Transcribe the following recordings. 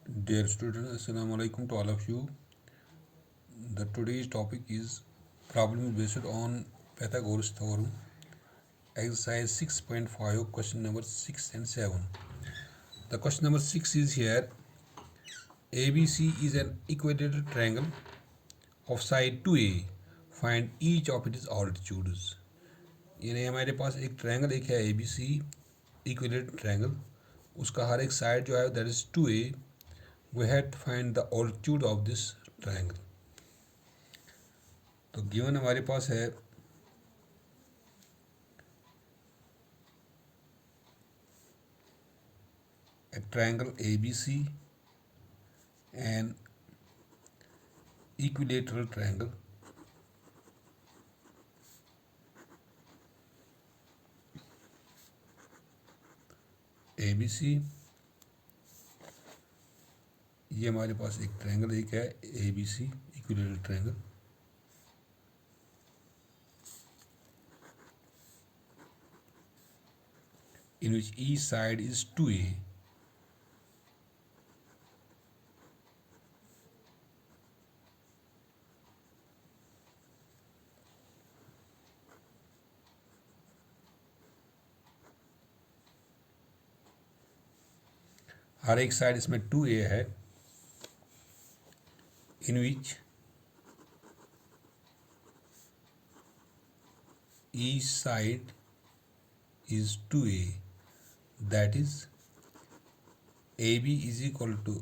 Dear students, Assalamu alaikum to all of you. The today's topic is problem based on Pythagoras theorem. Exercise 6.5, question number 6 and 7. The question number 6 is here. ABC is an equilateral triangle of side 2A. Find each of its altitudes. यानी हमारे पास एक triangle एक है ABC equilateral triangle, उसका हर एक side जो है that is 2A. We had to find the altitude of this triangle. तो गिवन हमारे पास है a triangle ABC and equilateral triangle ABC. ये हमारे पास एक ट्रायंगल एक है ABC equilateral triangle. In which each side is 2A. हर एक साइड इसमें 2A है. In which each side is 2A, that is AB is equal to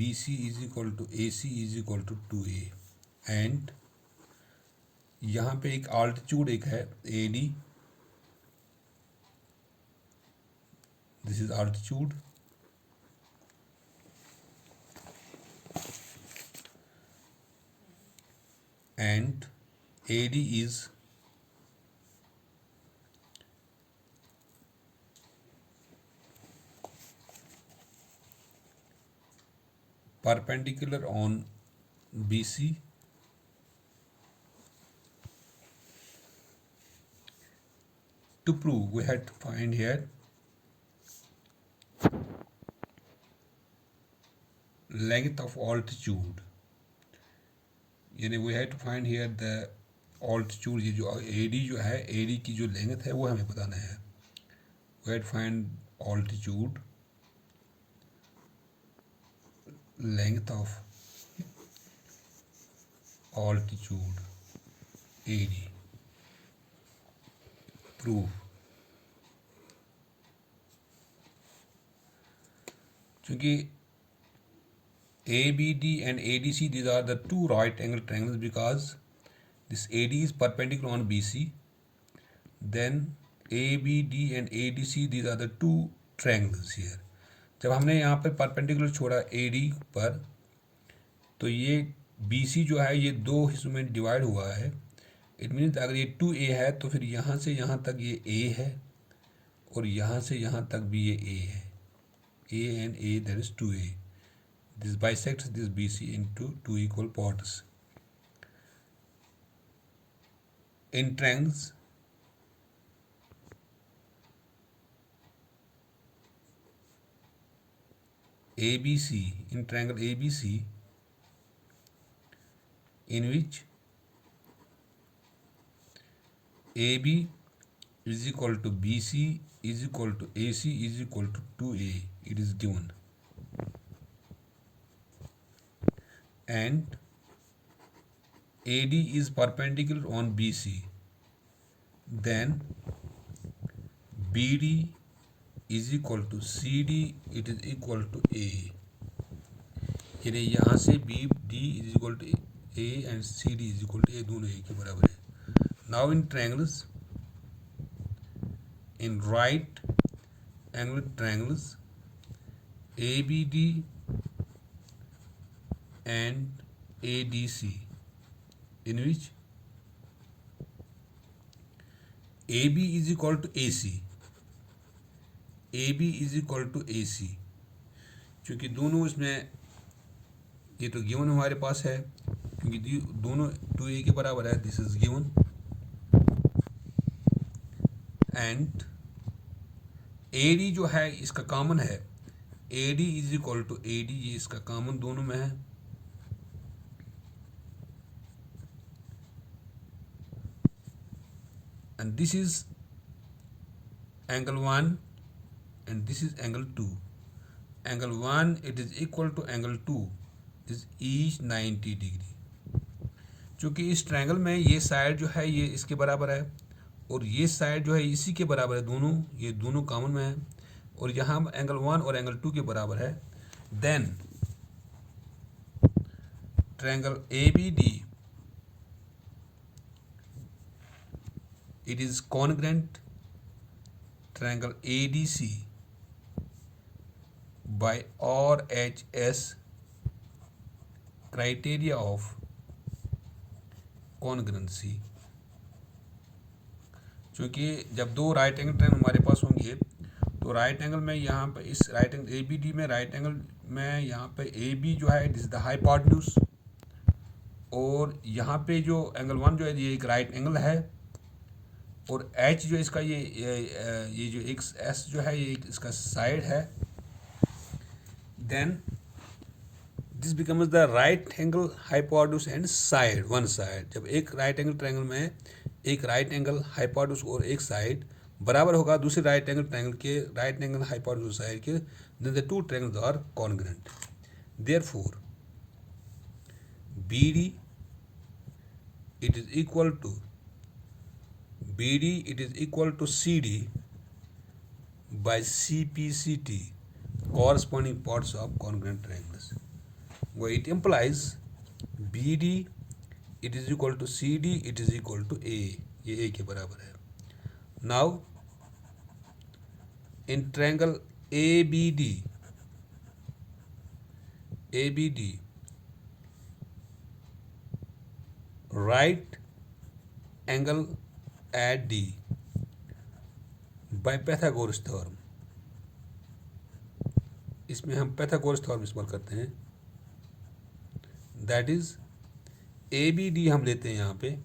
BC is equal to AC is equal to 2A. And यहाँ पे एक altitude एक है AD, this is altitude, and AD is perpendicular on BC to prove we had to find here length of altitude. यानी we had to find here the altitude. ये जो AD जो है AD की जो लेंथ है वो हमें बताना है. we had to find altitude, length of altitude AD. Proof. चूँकि ABD and ADC, these are the two right angle triangles because this AD is perpendicular on BC. Then ABD and ADC, these are the two triangles here. जब हमने यहाँ पर perpendicular छोड़ा AD पर, तो ये BC जो है ये दो हिस्सों में डिवाइड हुआ है. इट मीन्स अगर ये 2A है तो फिर यहाँ से यहाँ तक ये A है और यहाँ से यहाँ तक भी ये A है. A and A, that is 2A. This bisects this BC into two equal parts. In triangles, ABC, in triangle ABC, in which AB is equal to BC is equal to AC is equal to 2A, it is given. And AD is perpendicular on BC, then BD is equal to CD, it is equal to A. यानी यहाँ से BD is equal to A and CD is equal to A, दोनों A के बराबर है. Now in triangles, in right angle triangles, ABD and ADC, in which AB is equal to AC, AB is equal to AC. चूँकि दोनों इसमें ये तो given हमारे पास है क्योंकि दोनों 2A के बराबर है, this is given. And AD जो है इसका कॉमन है, AD is equal to AD, ये इसका कॉमन दोनों में है, and this is angle 1 and this is angle 2. Angle 1 it is equal to angle 2, is each 90 degree. चूँकि इस ट्रायंगल में ये साइड जो है ये इसके बराबर है और ये साइड जो है इसी के बराबर है, दोनों ये दोनों कॉमन में है, और यहाँ एंगल 1 और एंगल 2 के बराबर है। Then triangle ABD it is congruent triangle ADC by RHS criteria of congruency। क्योंकि जब दो राइट एंगल ट्रायंगल हमारे पास होंगे तो राइट एंगल में यहाँ पर इस राइट एंगल ABD में राइट एंगल में यहाँ पे AB जो है दिस द हाइपोटेन्यूज, और यहाँ पे जो एंगल 1 जो है ये एक राइट एंगल है, और H जो इसका ये जो एक S जो है ये एक इसका साइड है। Then this becomes the right angle hypotenuse and side, one side. जब एक राइट एंगल ट्रायंगल में एक राइट एंगल हाइपोटेन्यूज और एक साइड बराबर होगा दूसरे राइट एंगल ट्रायंगल के राइट एंगल हाइपोटेन्यूज साइड के, then the two triangles are congruent. Therefore BD it is equal to BD it is equal to CD by CPCT, corresponding parts of congruent triangles, where it implies BD it is equal to CD it is equal to A, ये A के बराबर है। Now in triangle ABD right angle at D by Pythagoras theorem, इसमें हम Pythagoras theorem इस्तेमाल करते हैं। That is ABD हम लेते हैं यहाँ पे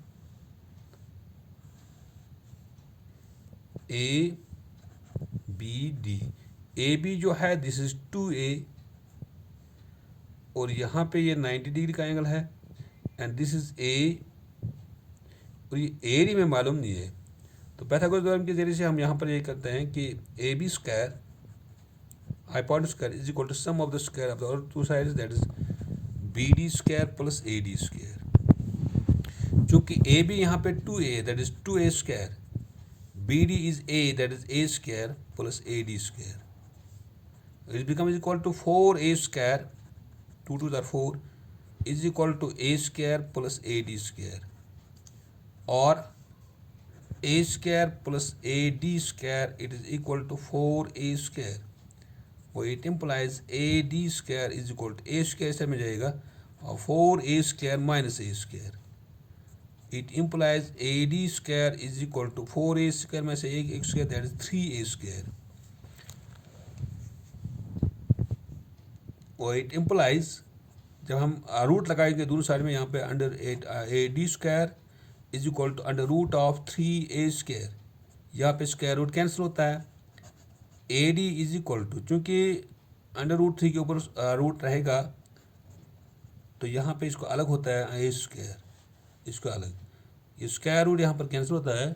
ABD, AB जो है दिस इज 2A, और यहाँ पे ये 90 डिग्री का एंगल है, एंड दिस इज A, और ये AD में मालूम नहीं है, तो पैथागोरस थ्योरम के जरिए से हम यहाँ पर ये करते हैं कि AB square hypotenuse square is equal to sum of the square of the other two sides, that is BD square plus AD square। चूँकि AB यहाँ पे 2A that is 2A square, BD is A that is A square plus AD square, it becomes equal to 4A square, 2 to the 4 is equal to A square plus AD square, or A square plus AD square it is equal to 4A square, वो it implies AD square is equal to A square से में जाएगा और 4A square minus A square, it implies AD square is equal to 4A square में से एक square that is 3A square, और it implies जब हम रूट लगाएंगे दोनों साइड में यहाँ पे under AD square is equal to under root of 3A square, यहाँ पे स्क्वायर रूट कैंसिल होता है। AD इज इक्वल टू, चूँकि अंडर रूट 3 के ऊपर रूट रहेगा तो यहाँ पे इसको अलग होता है A स्क्वायर, इसको अलग, ये स्क्वायर रूट यहाँ पर कैंसिल होता है,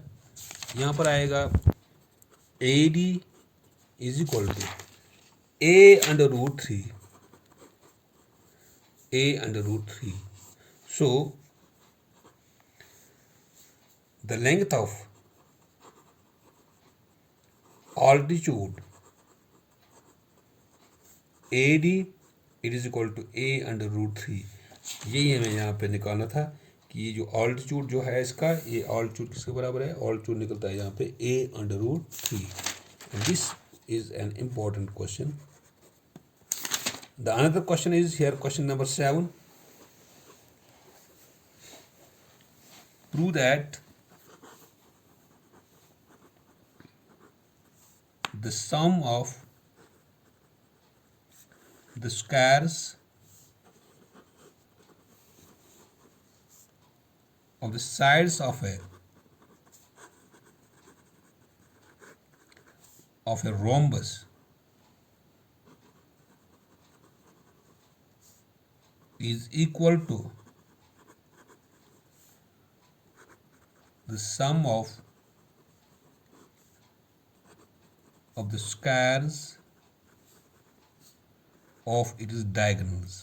यहाँ पर आएगा AD is equal to A under root 3, A under root 3। So the length of altitude AD it is equal to A under root 3, यही हमें यहाँ पे निकालना था कि ये जो ऑल्टीट्यूड जो है इसका, ये ऑल्टीट्यूड किसके बराबर है, ऑल्टीट्यूड निकलता है यहाँ पे A under root 3। This is an important question. The another question is here question number 7, prove that the sum of the squares of the sides of a rhombus is equal to the sum of the squares of its diagonals.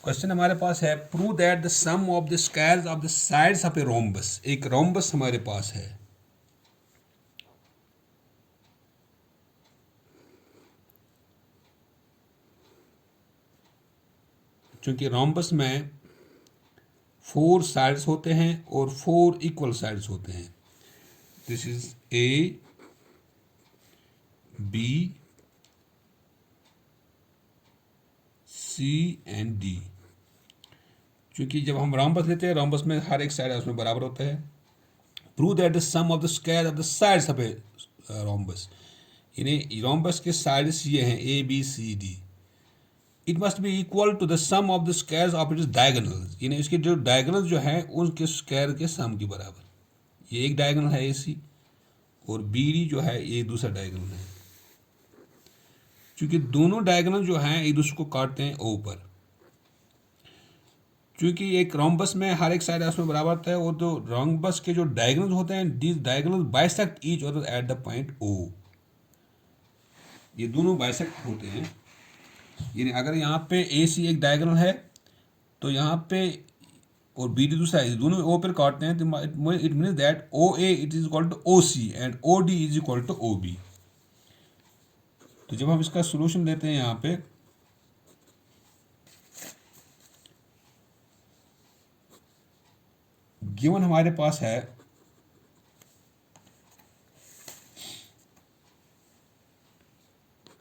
Question हमारे पास है prove that the sum of the squares of the sides of a rhombus. एक rhombus हमारे पास है, क्योंकि rhombus में 4 sides होते हैं और 4 इक्वल साइड्स होते हैं। This is A B C and D. क्योंकि जब हम रोम्बस लेते हैं, रोम्बस में हर एक साइड उसमें बराबर होता है। Prove that the sum of the square of the sides of a rhombus, यानी रोम्बस के साइड्स ये हैं A B C D. It must be equal to the sum of the squares of its diagonals, यानी इसके जो diagonals जो हैं उनके स्क्वायर के सम के बराबर। ये एक डायगोनल है ए सी और बी डी जो है ये दूसरा डायगोनल है। क्योंकि दोनों डायगोनल जो हैं एक दूसरे को काटते हैं ओ पर। क्योंकि एक रोम्बस में हर एक साइड उसमें बराबर होता है और जो रोम्बस के जो डायगोनल्स होते हैं, these diagonals bisect each other at the point O. ये दोनों बाइसेक्ट होते हैं, यानी अगर यहाँ पे ए सी एक डायगोनल है तो यहाँ पे और बी डी दूसरा है, दोनों ओ पर काटते हैं, तो it means that O A it is equal to O C and O D is equal to O B. तो जब हम इसका सोल्यूशन लेते हैं यहाँ पे, गिवन हमारे पास है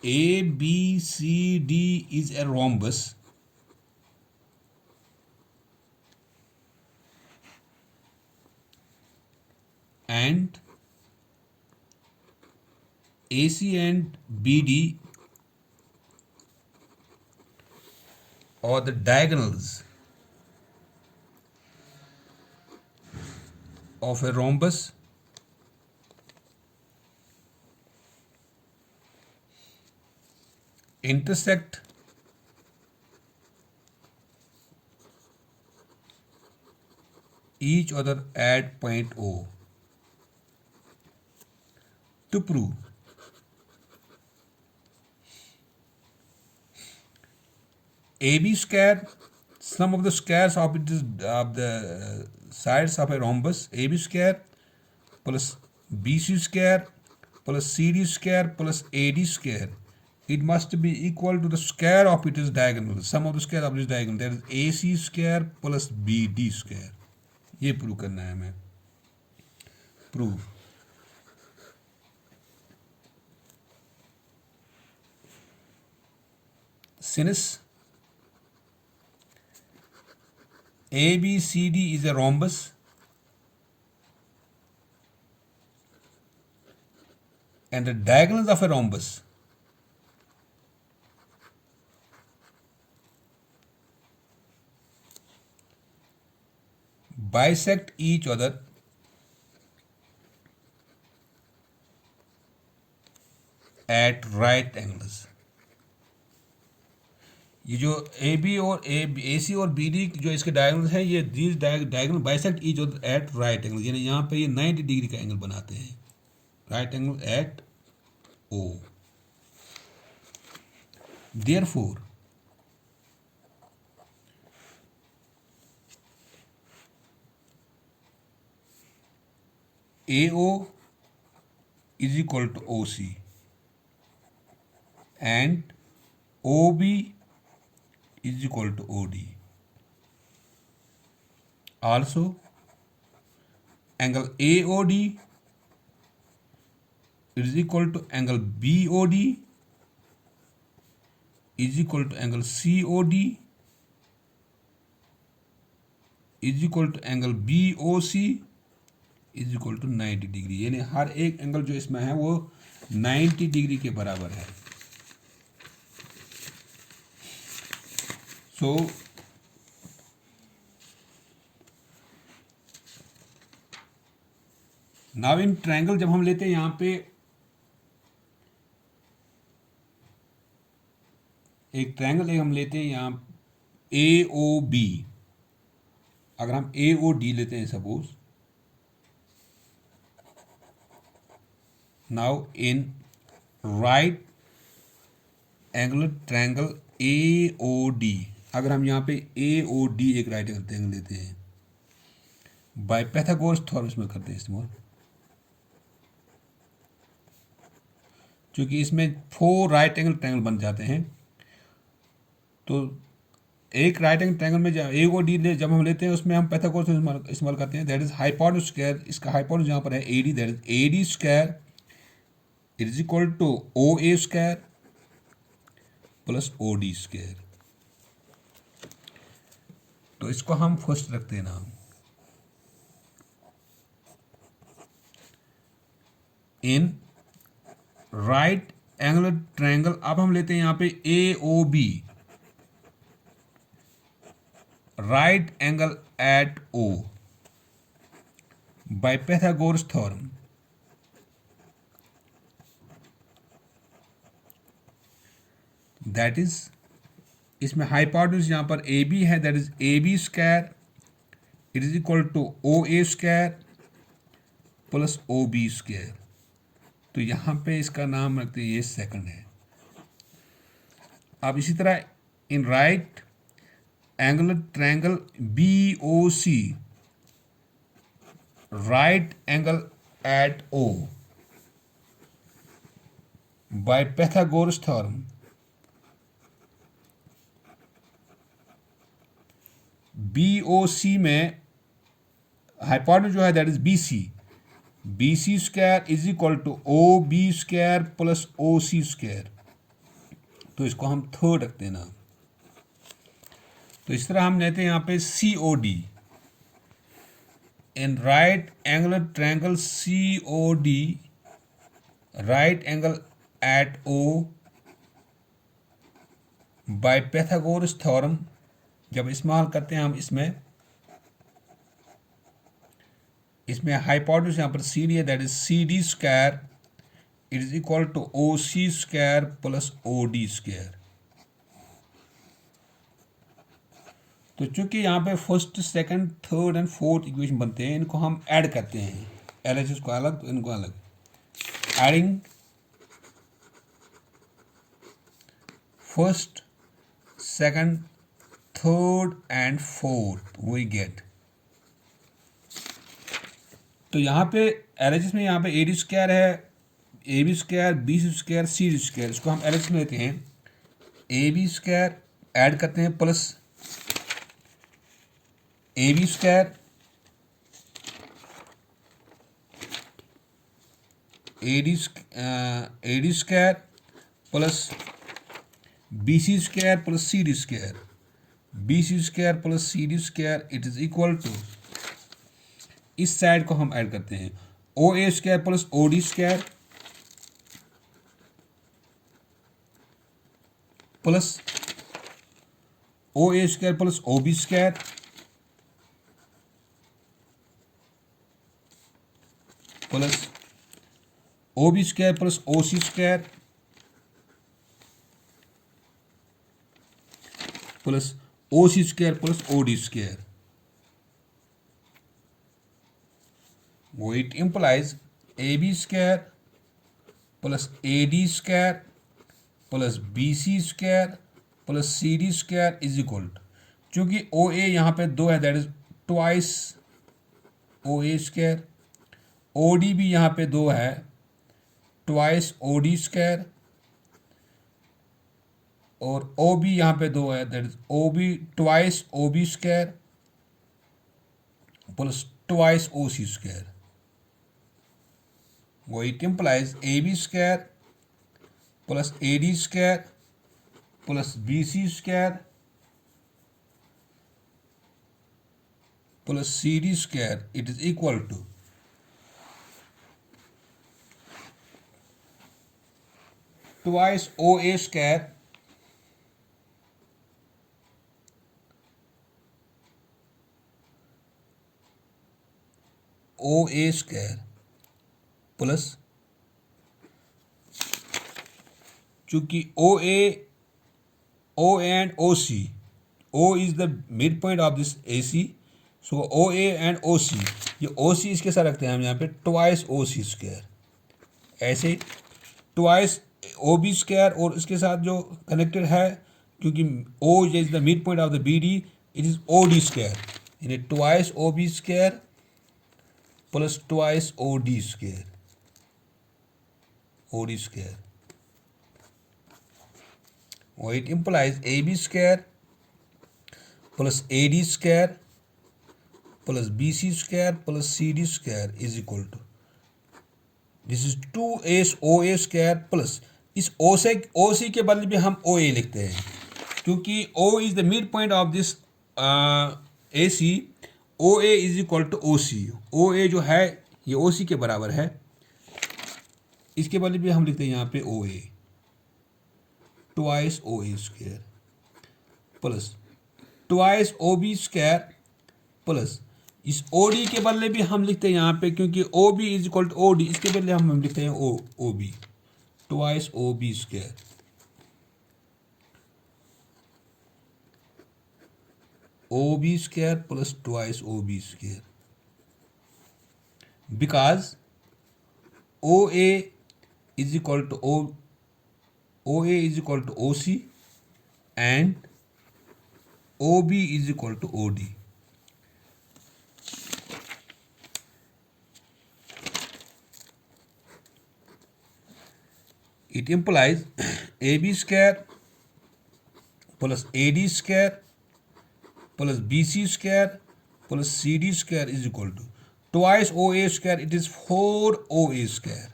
A B C D is a rhombus and AC and BD are the diagonals of a rhombus intersect each other at point O. To prove AB square, sum of the squares of the sides of a rhombus AB square plus BC square plus CD square plus AD square, it must be equal to the square of its diagonal, sum of the square of its diagonal, that is AC square plus BD square। ये prove करना है हमें। Prove since ABCD is a rhombus and the diagonals of a rhombus bisect each other at right angles। ये जो A B और ए सी और B D जो इसके डायगोनल हैं, ये these diagonal bisect each other eight right angle, यानी यहाँ पे ये 90 डिग्री का एंगल बनाते हैं, right angle at O. Therefore A O is equal to O C and O B is equal to OD. Also, angle AOD is equal to angle BOD is equal to angle COD is equal to angle BOC is equal to 90 degree, यानी हर एक angle जो इसमें है वो 90 degree के बराबर है। So now in triangle जब हम लेते हैं यहाँ पे एक ट्रायंगल हम लेते हैं यहाँ ए ओ बी। अगर हम ए ओ डी लेते हैं suppose, now in right angular triangle A O D, अगर हम यहाँ पे ए ओ डी एक राइट एंगल ट्रायंगल लेते हैं, बाय पाइथागोरस थ्योरम में करते हैं इस्तेमाल, क्योंकि इसमें 4 राइट एंगल ट्रायंगल बन जाते हैं। तो एक राइट एंगल ट्रायंगल में ए ओ डी जब हम लेते हैं उसमें हम पाइथागोरस इस्तेमाल करते हैं। दैट इज हाइपोटेन्यूज स्क्वायर, इसका हाइपोटेन्यूज यहाँ पर है A D, that is A D square it is equal to O A square plus O D square. तो इसको हम फर्स्ट रखते हैं नाम इन राइट एंगुलर ट्रायंगल। अब हम लेते हैं यहाँ पे A O B, right angle at O, by Pythagoras theorem. That is, इसमें हाइपोटेन्यूज यहाँ पर ए बी है, that is A B square it is equal to O A square plus O B square. तो यहाँ पे इसका नाम रखते हैं, ये सेकंड है। अब इसी तरह in right angular triangle B O C, right angle at O, by Pythagoras theorem. B O C में हाइपोटेन्यूज जो है that is B C, B C square is equal to O B square plus O C square. तो इसको हम third रखते हैं ना। तो इस तरह हम लेते हैं यहाँ पे C O D, in right angular triangle C O D, right angle at O, by Pythagoras theorem. जब इस्तेमाल करते हैं हम इसमें हाइपोटेन्यूज यहाँ पर सी डी है, that is C D square it is equal to O C square plus O D square. तो चूंकि यहाँ पे first second third and fourth equation बनते हैं, इनको हम ऐड करते हैं, एलएचएस को अलग तो इनको अलग, adding first second third and fourth we get. तो यहाँ पे एलएचएस में यहाँ पे ए डी स्क्वायर है, A B square, B C square, C D square, इसको हम एलएचएस में लेते हैं, ए बी स्क्वायर ऐड करते हैं plus A B square, A D square plus B C square plus C D square, B C square plus C D square it is equal to, इस side को हम add करते हैं, O A square plus O D square plus O A square plus O B square plus O B square plus O C square plus O C square plus O D square. वो it implies A B square plus A D square plus B C square plus C D square is equal to, चूंकि O A यहाँ पे 2 है that is twice O A square, O D भी यहाँ पे 2 है twice ओ D square, और O B यहाँ पे 2 है that is O B twice O B square plus twice O C square. वो it implies A B square plus A D square plus B C square plus C D square it is equal to twice O A square O A square plus, चूंकि O A O and OC. O is the midpoint of this AC. So OA and OC. ये OC इसके साथ रखते हैं हम यहाँ पे twice OC square, ऐसे ट्वाइस OB स्क्वायर, और इसके साथ जो कनेक्टेड है क्योंकि O is the mid point of the BD, it is OD square, यानी twice OB square plus twice OD square, OD square. Or it implies AB square plus AD square plus BC square plus CD square is equal to, this is 2 OA square plus, इस OC के बदले भी हम OA लिखते हैं क्योंकि O is the midpoint of this AC. OA is equal to OC. OA जो है ये OC के बराबर है, इसके बदले भी हम लिखते हैं यहाँ पे OA, twice OA square plus twice OB square plus इस OD के बदले भी हम लिखते हैं यहाँ पे क्योंकि OB is equal to OD, इसके बदले हम लिखते हैं OB, twice OB square OB square plus twice OB square, because OA is equal to OA is equal to OC and OB is equal to OD. It implies AB square plus AD square plus BC square plus CD square is equal to twice OA square, it is 4 OA square.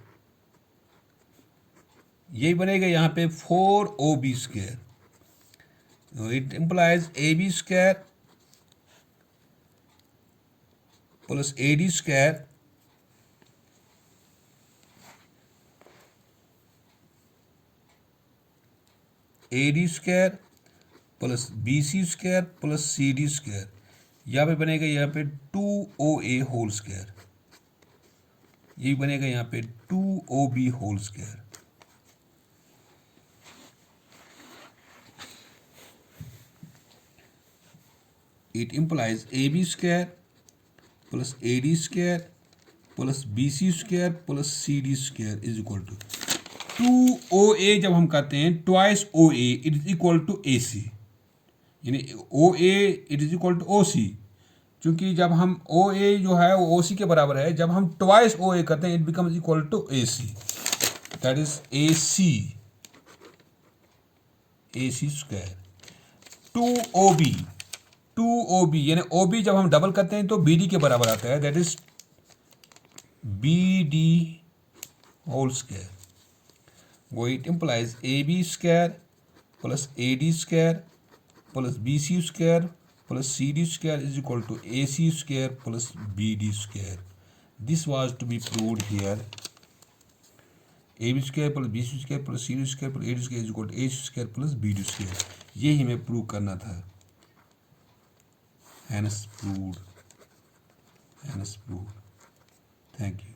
यही बनेगा यहाँ पे 4 OB square. It implies AB square plus AD square AD square plus BC square plus CD square. यहाँ पे बनेगा यहाँ पे 2OA whole square. यही बनेगा यहाँ पे 2OB whole square. It implies AB square plus AD square plus BC square plus CD square is equal to 2OA. जब हम कहते हैं twice OA it is equal to AC, यानी OA it is equal to OC. क्योंकि जब हम OA जो है वो OC के बराबर है, जब हम twice OA करते हैं it becomes equal to AC, that is AC square. 2OB यानी OB जब हम डबल करते हैं तो BD के बराबर आता है, that is BD whole square. वो it implies AB square plus AD square plus BC square plus CD square is equal to AC square plus BD square. This was to be proved here. AB square plus BC square plus CD square plus AD square is equal to AC square plus BD square. यही हमें prove करना था. Hence proved. Thank you.